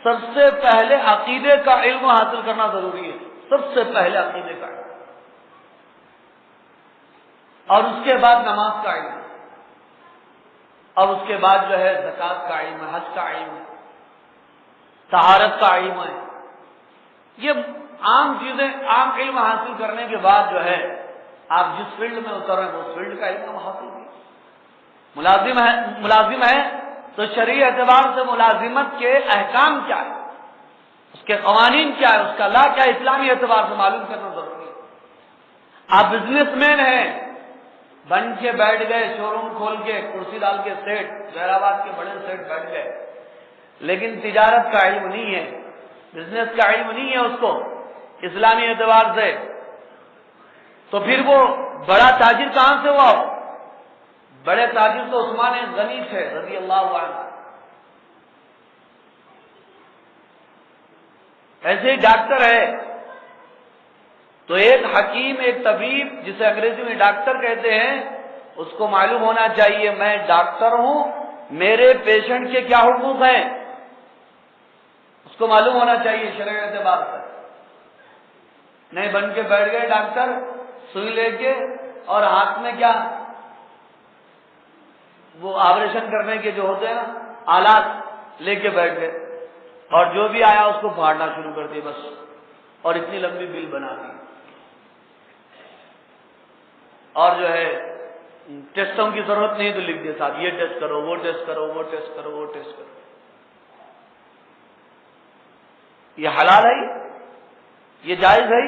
سب سے پہلے عقیدے کا علم حاصل کرنا ضروری ہے، سب سے پہلے عقیدے کا علم، اور اس کے بعد نماز کا علم، اور اس کے بعد جو ہے زکوٰۃ کا علم ہے، حج کا علم ہے، طہارت کا علم ہے۔ یہ عام چیزیں، عام علم حاصل کرنے کے بعد جو ہے آپ جس فیلڈ میں اتر رہے ہیں اس فیلڈ کا علم حاصل کیجیے۔ ملازم ہے تو شرعی اعتبار سے ملازمت کے احکام کیا ہے، اس کے قوانین کیا ہے، اس کا لا کیا ہے، اسلامی اعتبار سے معلوم کرنا ضروری ہے۔ آپ بزنس مین ہیں، بن کے بیٹھ گئے، شو روم کھول کے، کرسی ڈال کے، سیٹ ظہرآباد کے بڑے سیٹ بیٹھ گئے، لیکن تجارت کا علم نہیں ہے، بزنس کا علم نہیں ہے اس کو اسلامی اعتبار سے، تو پھر وہ بڑا تاجر کہاں سے ہوا؟ بڑے تاجر تو عثمان غنی تھے رضی اللہ عنہ۔ ایسے ہی ڈاکٹر ہے تو ایک حکیم، ایک طبیب، جسے انگریزی میں ڈاکٹر کہتے ہیں، اس کو معلوم ہونا چاہیے میں ڈاکٹر ہوں، میرے پیشنٹ کے کیا حقوق ہیں، اس کو معلوم ہونا چاہیے شرعی اعتبار سے۔ نہیں بن کے بیٹھ گئے ڈاکٹر، سوئی لے کے، اور ہاتھ میں کیا، وہ آپریشن کرنے کے جو ہوتے ہیں نا آلات لے کے بیٹھ گئے، اور جو بھی آیا اس کو پھاڑنا شروع کر دیا بس، اور اتنی لمبی بل بنا دی، اور جو ہے ٹیسٹوں کی ضرورت نہیں تو لکھ دیا صاحب یہ ٹیسٹ کرو، وہ ٹیسٹ کرو، وہ ٹیسٹ کرو، وہ ٹیسٹ کرو۔ یہ حلال ہے؟ یہ جائز ہے؟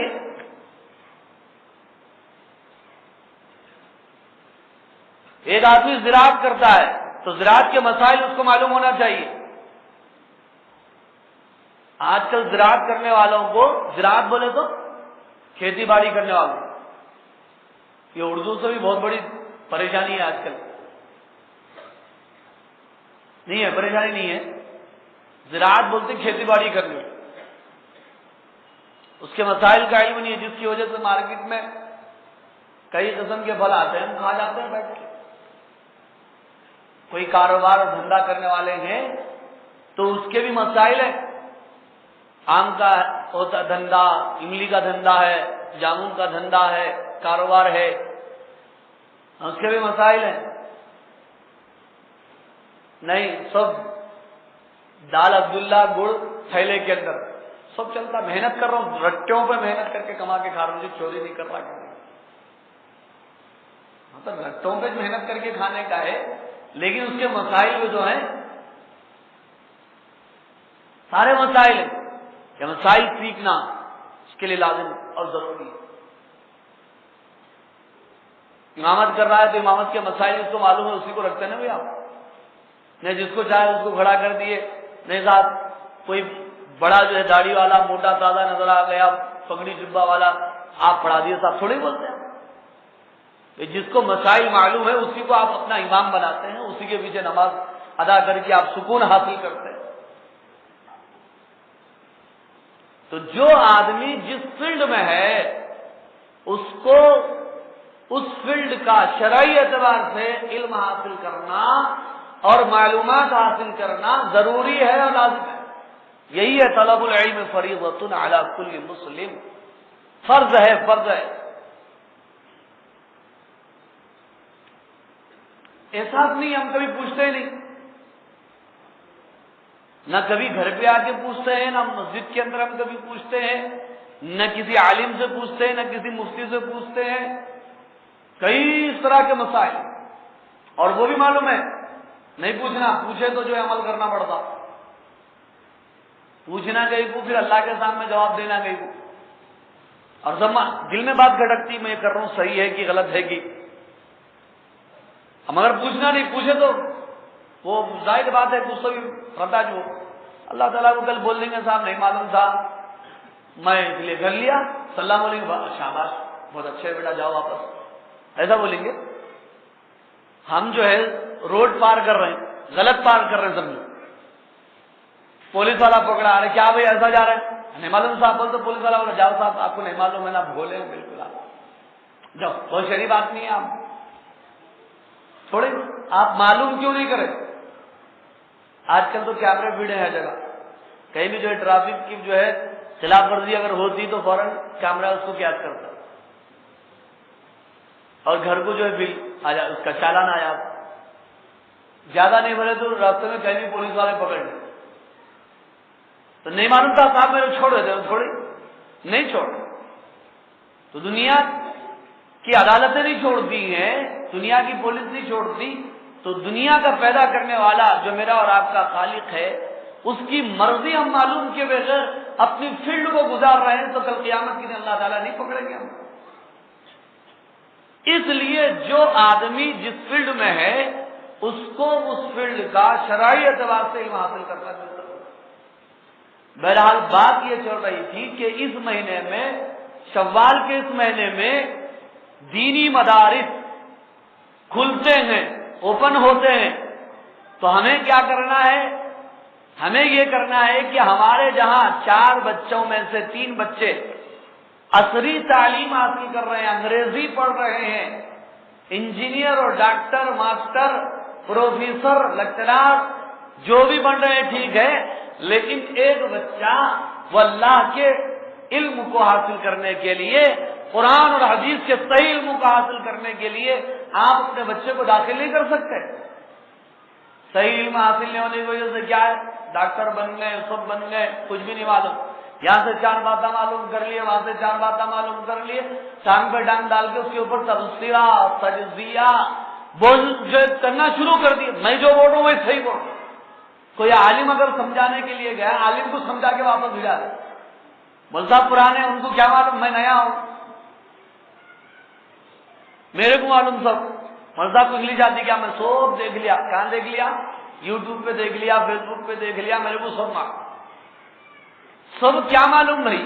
ایک آدمی زراعت کرتا ہے تو زراعت کے مسائل اس کو معلوم ہونا چاہیے۔ آج کل زراعت کرنے والوں کو، زراعت بولے تو کھیتی باڑی کرنے والوں. یہ اردو سے بھی بہت بڑی پریشانی ہے آج کل. نہیں ہے پریشانی نہیں ہے. زراعت بولتے کھیتی باڑی کرنے، اس کے مسائل کا علم نہیں ہے، جس کی وجہ سے مارکیٹ میں کئی قسم کے پھل آتے ہیں، ہم کھا جاتے ہیں بیٹھ کے. کوئی کاروبار اور دھندا کرنے والے ہیں تو اس کے بھی مسائل ہیں. آم کا ہوتا دھندا، املی کا دھندا ہے، جامن کا دھندا ہے، کاروبار ہے، اس کے بھی مسائل ہیں. نہیں سب دال عبداللہ گڑ تھیلے کے اندر سب چلتا. محنت کر رہا ہوں، رٹوں پہ محنت کر کے کما کے کھا رہا ہوں، چوری نہیں کر رہا. مطلب رٹوں پہ محنت کر کے کھانے کا ہے، لیکن اس کے مسائل میں جو ہیں سارے مسائل ہیں. کہ مسائل سیکھنا اس کے لیے لازم اور ضروری ہے. امامت کر رہا ہے تو امامت کے مسائل اس کو معلوم ہے، اسی کو رکھتے ہیں نا بھائی. آپ نہیں جس کو چاہے اس کو کھڑا کر دیے، نہیں صاحب کوئی بڑا جو ہے داڑھی والا موٹا تازہ نظر آ گیا پگڑی جبہ والا آپ پڑھا دیے صاحب، تھوڑے بولتے ہیں. جس کو مسائل معلوم ہے اسی کو آپ اپنا امام بناتے ہیں، اسی کے پیچھے نماز ادا کر کے آپ سکون حاصل کرتے ہیں. تو جو آدمی جس فیلڈ میں ہے اس کو اس فیلڈ کا شرعی اعتبار سے علم حاصل کرنا اور معلومات حاصل کرنا ضروری ہے اور لازم ہے. یہی ہے طلب العلم فریضۃ علی کل مسلم. فرض ہے، فرض ہے. احساس نہیں، ہم کبھی پوچھتے نہیں، نہ کبھی گھر پہ آ کے پوچھتے ہیں، نہ مسجد کے اندر ہم کبھی پوچھتے ہیں، نہ کسی عالم سے پوچھتے ہیں، نہ کسی مفتی سے پوچھتے ہیں. کئی اس طرح کے مسائل، اور وہ بھی معلوم ہے. نہیں پوچھنا، پوچھے تو جو ہے عمل کرنا پڑتا. پوچھنا کہیں کو، پھر اللہ کے سامنے جواب دینا کہیں کو. اور سب دل میں بات کھٹکتی، میں یہ کر رہا ہوں صحیح ہے کہ غلط ہے کہ. ہم اگر پوچھنا نہیں، پوچھے تو وہ ظاہر بات ہے کچھ تو بھی پتا جو اللہ تعالیٰ کو کل بول دیں گے صاحب نہیں معلوم تھا، میں اس لیے کر لیا، السلام علیکم، شاباش بہت اچھے بیٹا جاؤ واپس، ایسا بولیں گے. ہم جو ہے روڈ پار کر رہے ہیں، غلط پار کر رہے ہیں سمجھو، پولیس والا پکڑا، ارے کیا بھائی ایسا جا رہے ہیں، نہیں معلوم صاحب بول تو پولیس والا بولا جاؤ صاحب آپ کو نہیں معلوم ہے نا، بھولے ہیں بالکل آپ جاؤ. بہت شریف بات نہیں ہے. آپ تھوڑے آپ معلوم کیوں نہیں کریں. آج کل تو کیمرے بھیڑے ہیں جگہ، کہیں بھی جو ہے ٹرافک کی جو ہے خلاف ورزی اگر ہوتی تو فوراً کیمرہ اس کو قید کرتا اور گھر کو جو ہے بل آ جا، اس کا چالان آیا. زیادہ نہیں بھرے تو راستے میں کہیں بھی پولیس والے پکڑ لیں تو نہیں معلوم تھا صاحب میرے چھوڑ دیتے، تھوڑی نہیں چھوڑ. تو دنیا کی عدالتیں نہیں چھوڑتی ہیں، دنیا کی پولیس نہیں چھوڑتی. تو دنیا کا پیدا کرنے والا جو میرا اور آپ کا خالق ہے، اس کی مرضی ہم معلوم کیے بغیر اپنی فیلڈ کو گزار رہے ہیں تو کل قیامت کے دن اللہ تعالیٰ نہیں پکڑیں گے ہم. اس لیے جو آدمی جس فیلڈ میں ہے اس کو اس فیلڈ کا شرعی اعتبار سے علم حاصل کرنا چاہتا ہے. بہرحال بات یہ چل رہی تھی کہ اس مہینے میں، شوال کے اس مہینے میں دینی مدارس کھلتے ہیں، اوپن ہوتے ہیں. تو ہمیں کیا کرنا ہے؟ ہمیں یہ کرنا ہے کہ ہمارے جہاں 4 بچوں میں سے 3 بچے عصری تعلیم حاصل کر رہے ہیں، انگریزی پڑھ رہے ہیں، انجینئر اور ڈاکٹر، ماسٹر، پروفیسر، لیکچرار جو بھی بن رہے ہیں ٹھیک ہے، لیکن ایک بچہ وہ اللہ کے علم کو حاصل کرنے کے لیے، قرآن اور حدیث کے صحیح علم کو حاصل کرنے کے لیے آپ اپنے بچے کو داخل نہیں کر سکتے. صحیح علم حاصل نہیں ہونے کی وجہ سے کیا ہے، ڈاکٹر بن گئے، سب بن گئے، کچھ بھی نہیں معلوم. یہاں سے 4 باتیں معلوم کر لیے، وہاں سے 4 باتیں معلوم کر لیے، ٹانگ پہ ٹانگ ڈال کے اس کے اوپر تبصرہ، تجزیہ جو کرنا شروع کر دیے. میں جو بول رہا ہوں وہ صحیح بول رہا ہوں. کوئی عالم اگر سمجھانے کے لیے گیا، عالم کو سمجھا کے واپس بھیجا دے. بول صاحب پرانے ان کو کیا معلوم، میں نیا ہوں، میرے کو معلوم سب. مول صاحب کو انگلش آتی کیا، میں سب دیکھ لیا. کہاں دیکھ لیا؟ یوٹیوب پہ دیکھ لیا، فیس بک پہ دیکھ لیا، میرے کو سب معلوم. سب کیا معلوم بھائی؟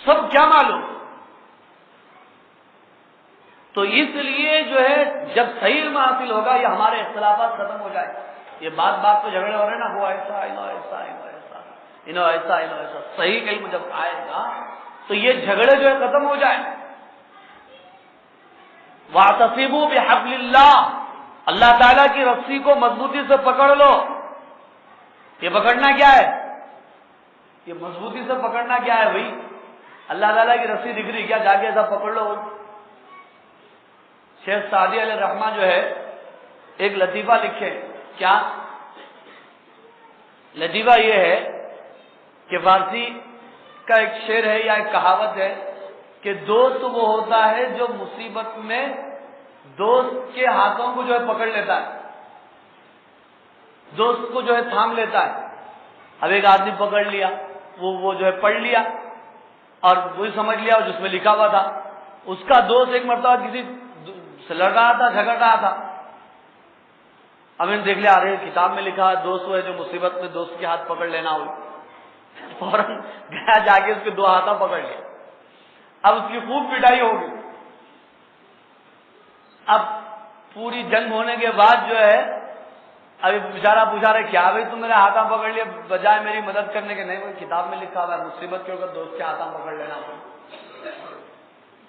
سب کیا معلوم. تو اس لیے جو ہے جب صحیح علم حاصل ہوگا یہ ہمارے اختلافات ختم ہو جائیں. یہ بات پہ جھگڑے ہو رہے ہیں نا، وہ ایسا ایسا ایسا ایسا. صحیح علم جب آئے گا تو یہ جھگڑے جو ہے ختم ہو جائیں. وَاعْتَصِمُوا بِحَبْلِ اللَّهِ، اللہ تعالیٰ کی رسی کو مضبوطی سے پکڑ لو. یہ پکڑنا کیا ہے؟ یہ مضبوطی سے پکڑنا کیا ہے بھائی؟ اللہ تعالیٰ کی رسی دکھ رہی کیا؟ جا کے ایسا پکڑ لو. شیخ سعدی علیہ الرحمہ جو ہے ایک لطیفہ لکھے. کیا لطیفہ؟ یہ ہے کہ فارسی کا ایک شعر ہے یا ایک کہاوت ہے کہ دوست وہ ہوتا ہے جو مصیبت میں دوست کے ہاتھوں کو جو ہے پکڑ لیتا ہے، دوست کو جو ہے تھام لیتا ہے. اب ایک آدمی پکڑ لیا، وہ جو ہے پڑھ لیا اور وہی سمجھ لیا جس میں لکھا ہوا تھا. اس کا دوست ایک مرتبہ کسی سے لڑ رہا تھا، جھگڑ رہا تھا. اب نے دیکھ لیا ارے کتاب میں لکھا ہے دوست وہ ہے جو مصیبت میں دوست کے ہاتھ پکڑ لینا ہو. فوراً گیا جا کے اس کے دو ہاتھوں پکڑ لیا. اب اس کی خوب پٹائی ہوگی. اب پوری جنگ ہونے کے بعد جو ہے ابھی بیچارہ پوچھا رہے کیا بھائی تم میرے ہاتھوں پکڑ لیے بجائے میری مدد کرنے کے؟ نہیں، وہ کتاب میں لکھا ہوا ہے مصیبت کے وقت دوست کے ہاتھوں پکڑ لینا ہو.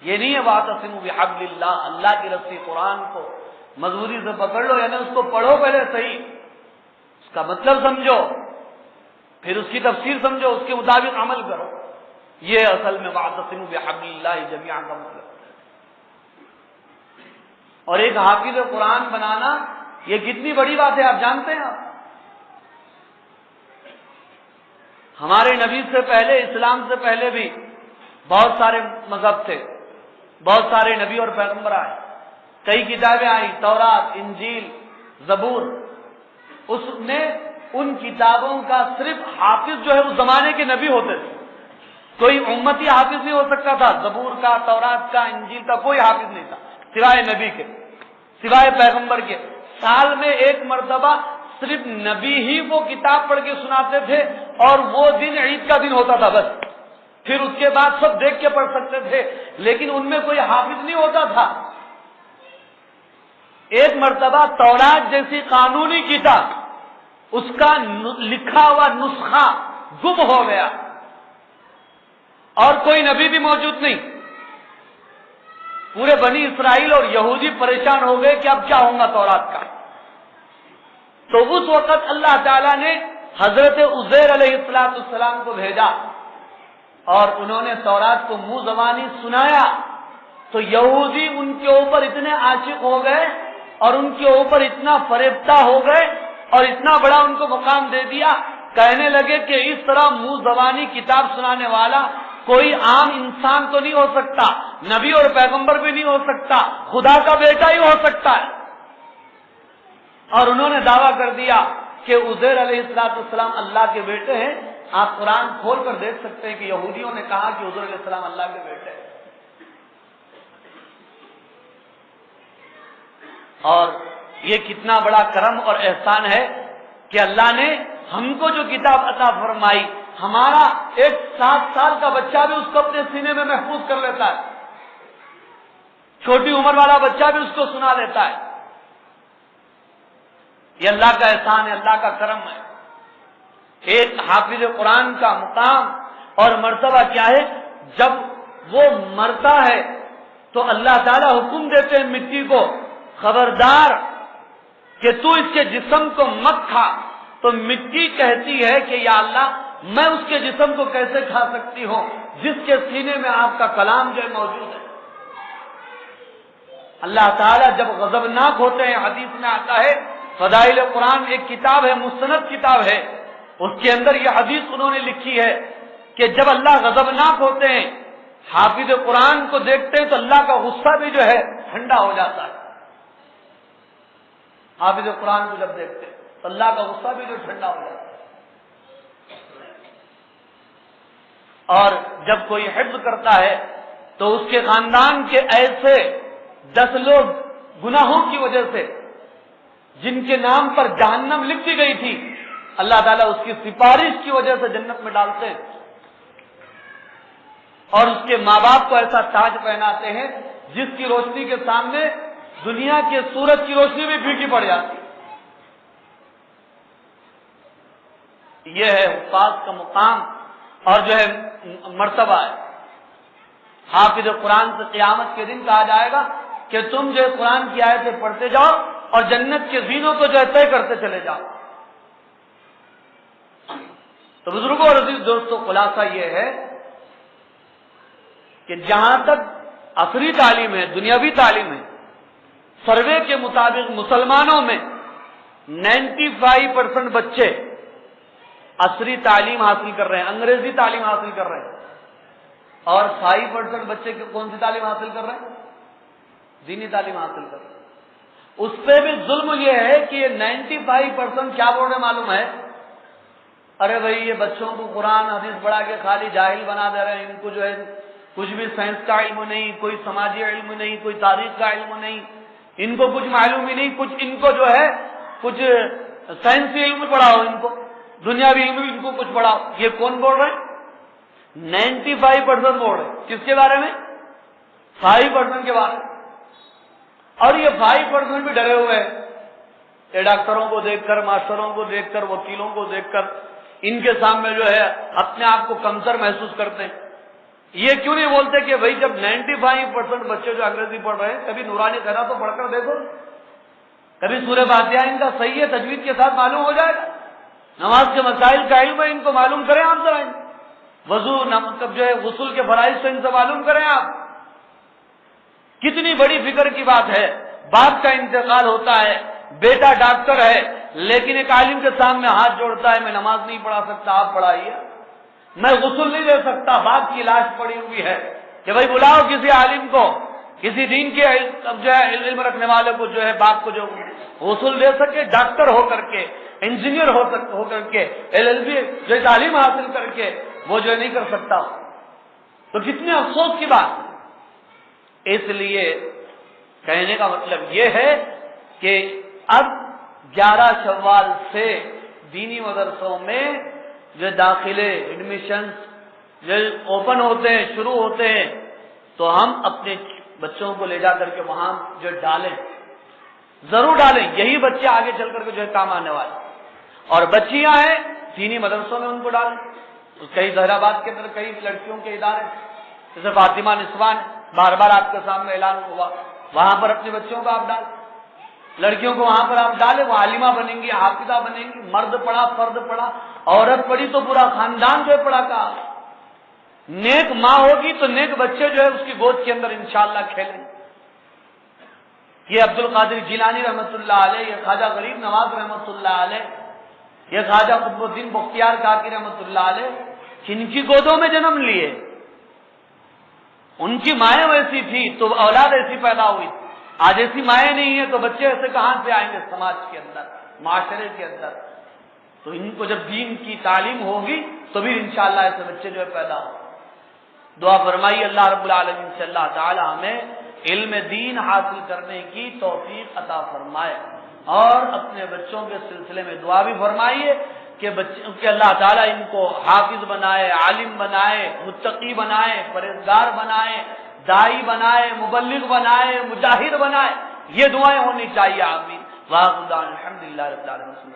یہ نہیں ہے وَاعْتَصِمُوا بِحَبْلِ اللَّهِ، اللہ کی رسی قرآن کو مضبوطی سے پکڑ لو. یعنی اس کو پڑھو پہلے صحیح، اس کا مطلب سمجھو، پھر اس کی تفسیر سمجھو، اس کے مطابق عمل کرو. یہ اصل میں وَاعْتَصِمُوا بِحَبْلِ اللَّهِ جَمِيعًا کا مطلب. اور ایک حافظ قرآن بنانا یہ کتنی بڑی بات ہے آپ جانتے ہیں؟ ہمارے نبی سے پہلے، اسلام سے پہلے بھی بہت سارے مذہب تھے، بہت سارے نبی اور پیغمبر آئے، کئی کتابیں آئی، تورات، انجیل، زبور. اس میں ان کتابوں کا صرف حافظ جو ہے اس زمانے کے نبی ہوتے تھے. کوئی امتی حافظ نہیں ہو سکتا تھا. زبور کا، تورات کا، انجیل کا کوئی حافظ نہیں تھا سوائے نبی کے، سوائے پیغمبر کے. سال میں ایک مرتبہ صرف نبی ہی وہ کتاب پڑھ کے سناتے تھے اور وہ دن عید کا دن ہوتا تھا بس. پھر اس کے بعد سب دیکھ کے پڑھ سکتے تھے، لیکن ان میں کوئی حافظ نہیں ہوتا تھا. ایک مرتبہ تورات جیسی قانونی کتاب، اس کا لکھا ہوا نسخہ گم ہو گیا اور کوئی نبی بھی موجود نہیں. پورے بنی اسرائیل اور یہودی پریشان ہو گئے کہ اب کیا ہوگا تورات کا. تو اس وقت اللہ تعالیٰ نے حضرت عزیر علیہ السلام کو بھیجا اور انہوں نے تورات کو منہ زبانی سنایا. تو یہودی ان کے اوپر اتنے عاشق ہو گئے اور ان کے اوپر اتنا فریفتہ ہو گئے اور اتنا بڑا ان کو مقام دے دیا، کہنے لگے کہ اس طرح منہ زبانی کتاب سنانے والا کوئی عام انسان تو نہیں ہو سکتا، نبی اور پیغمبر بھی نہیں ہو سکتا، خدا کا بیٹا ہی ہو سکتا ہے. اور انہوں نے دعویٰ کر دیا کہ عزیر علیہ السلام اللہ کے بیٹے ہیں. آپ قرآن کھول کر دیکھ سکتے ہیں کہ یہودیوں نے کہا کہ عزیر علیہ السلام اللہ کے بیٹے ہیں. اور یہ کتنا بڑا کرم اور احسان ہے کہ اللہ نے ہم کو جو کتاب عطا فرمائی، ہمارا ایک 7 سال کا بچہ بھی اس کو اپنے سینے میں محفوظ کر لیتا ہے، چھوٹی عمر والا بچہ بھی اس کو سنا لیتا ہے. یہ اللہ کا احسان ہے، اللہ کا کرم ہے. ایک حافظ قرآن کا مقام اور مرتبہ کیا ہے؟ جب وہ مرتا ہے تو اللہ تعالیٰ حکم دیتے ہیں مٹی کو، خبردار کہ تو اس کے جسم کو مت کھا. تو مٹی کہتی ہے کہ یا اللہ میں اس کے جسم کو کیسے کھا سکتی ہوں جس کے سینے میں آپ کا کلام جو ہے موجود ہے. اللہ تعالیٰ جب غضبناک ہوتے ہیں، حدیث میں آتا ہے، فضائل قرآن ایک کتاب ہے، مستند کتاب ہے، اس کے اندر یہ حدیث انہوں نے لکھی ہے کہ جب اللہ غضبناک ہوتے ہیں، حافظ قرآن کو دیکھتے ہیں تو اللہ کا غصہ بھی جو ہے ٹھنڈا ہو جاتا ہے. حافظ قرآن کو جب دیکھتے ہیں تو اللہ کا غصہ بھی جو ٹھنڈا ہو جاتا ہے. اور جب کوئی حفظ کرتا ہے تو اس کے خاندان کے ایسے 10 لوگ گناہوں کی وجہ سے جن کے نام پر جہنم لکھ دی گئی تھی، اللہ تعالیٰ اس کی سفارش کی وجہ سے جنت میں ڈالتے ہیں. اور اس کے ماں باپ کو ایسا تاج پہناتے ہیں جس کی روشنی کے سامنے دنیا کے سورج کی روشنی بھی پھیکی پڑ جاتی ہے۔ یہ ہے حفاظ کا مقام اور جو ہے مرتبہ ہے۔ حافظ قرآن سے قیامت کے دن کہا جائے گا کہ تم جو ہے قرآن کی آیتیں پڑھتے جاؤ اور جنت کے زینوں کو جو ہے طے کرتے چلے جاؤ۔ تو بزرگوں اور عزیز دوستوں، خلاصہ یہ ہے کہ جہاں تک عصری تعلیم ہے، دنیاوی تعلیم ہے، سروے کے مطابق مسلمانوں میں 95% بچے عصری تعلیم حاصل کر رہے ہیں، انگریزی تعلیم حاصل کر رہے ہیں، اور 5% بچے کون سی تعلیم حاصل کر رہے ہیں؟ دینی تعلیم حاصل کر رہے ہیں۔ اس پہ بھی ظلم یہ ہے کہ یہ 95% کیا بول رہے معلوم ہے؟ ارے بھائی یہ بچوں کو قرآن حدیث پڑھا کے خالی جاہل بنا دے رہے ہیں، ان کو جو ہے کچھ بھی سائنس کا علم نہیں، کوئی سماجی علم نہیں، کوئی تاریخ کا علم نہیں، ان کو کچھ معلوم ہی نہیں، کچھ ان کو جو ہے کچھ سائنسی علم پڑھاؤ، ان کو دنیاوی علم ان کو کچھ پڑھاؤ۔ یہ کون بول رہے ہیں؟ 95% بول رہے ہیں۔ کس کے بارے میں؟ 5% کے بارے میں۔ اور یہ 5% بھی ڈرے ہوئے ہیں، یہ ڈاکٹروں کو دیکھ کر، ماسٹروں کو دیکھ کر، وکیلوں کو دیکھ کر ان کے سامنے جو ہے اپنے آپ کو کمتر محسوس کرتے ہیں۔ یہ کیوں نہیں بولتے کہ بھائی جب 95% بچے جو انگریزی پڑھ رہے ہیں، کبھی نورانی قرأت تو پڑھ کر دیکھو، کبھی سورہ فاتحہ ان کا صحیح ہے تجوید کے ساتھ معلوم ہو جائے گا، نماز کے مسائل کا علم ہے ان کو معلوم کریں آپ ذرا، وضو جو ہے غسل کے فرائض سے ان سے معلوم کریں آپ۔ کتنی بڑی فکر کی بات ہے، باپ کا انتقال ہوتا ہے، بیٹا ڈاکٹر ہے لیکن ایک عالم کے سامنے ہاتھ جوڑتا ہے، میں نماز نہیں پڑھا سکتا، آپ پڑھائیے، میں غسل نہیں دے سکتا، باپ کی لاش پڑی ہوئی ہے کہ بھائی بلاؤ کسی عالم کو، کسی دین کے جو ہے علم رکھنے والے کو، جو ہے باپ کو جو غسل دے سکے، ڈاکٹر ہو کر کے، انجینئر ہو کر کے، LLB جو تعلیم حاصل کر کے وہ جو ہے نہیں کر سکتا، تو کتنے افسوس کی بات۔ اس لیے کہنے کا مطلب یہ ہے کہ اب 11 شوال سے دینی مدرسوں میں جو داخلے ایڈمیشنز جو اوپن ہوتے ہیں، شروع ہوتے ہیں، تو ہم اپنے بچوں کو لے جا کر کے وہاں جو ڈالیں، ضرور ڈالیں، یہی بچے آگے چل کر کے جو ہے کام آنے والے، اور بچیاں ہیں دینی مدرسوں میں ان کو ڈالیں۔ کئی ظہرآباد کے اندر کئی لڑکیوں کے ادارے جیسے فاطمہ نسوان، بار بار آپ کے سامنے اعلان ہوا، وہاں پر اپنے بچوں کو آپ ڈالیں، لڑکیوں کو وہاں پر آپ ڈالیں، وہ عالمہ بنیں گی، حافظہ بنیں گی، مرد پڑھا، فرد پڑھا، عورت پڑھی تو پورا خاندان جو ہے پڑھا کا، نیک ماں ہوگی تو نیک بچے جو ہے اس کی گود کے اندر انشاءاللہ کھیلیں۔ یہ عبد القادر جیلانی رحمۃ اللہ علیہ، یہ خواجہ غریب نواز رحمۃ اللہ علیہ، یہ خواجہ قطب الدین بختیار کاکی رحمۃ اللہ علیہ، جن کی گودوں میں جنم لیے، ان کی مائیں ویسی تھی تو اولاد ایسی پیدا ہوئی، آج ایسی مائیں نہیں ہیں تو بچے ایسے کہاں سے آئیں گے سماج کے اندر، معاشرے کے اندر؟ تو ان کو جب دین کی تعلیم ہوگی تو بھی انشاءاللہ ایسے بچے جو ہے پیدا ہوں۔ دعا فرمائیے اللہ رب العالمین سے اللہ تعالی ہمیں علم دین حاصل کرنے کی توفیق عطا فرمائے، اور اپنے بچوں کے سلسلے میں دعا بھی فرمائیے کہ اللہ تعالیٰ ان کو حافظ بنائے، عالم بنائے، متقی بنائے، پرہیزگار بنائے، داعی بنائے، مبلغ بنائے، مجاہد بنائے، یہ دعائیں ہونی چاہیے۔ آمین۔ واخر دعوانا الحمدللہ رب العالمین۔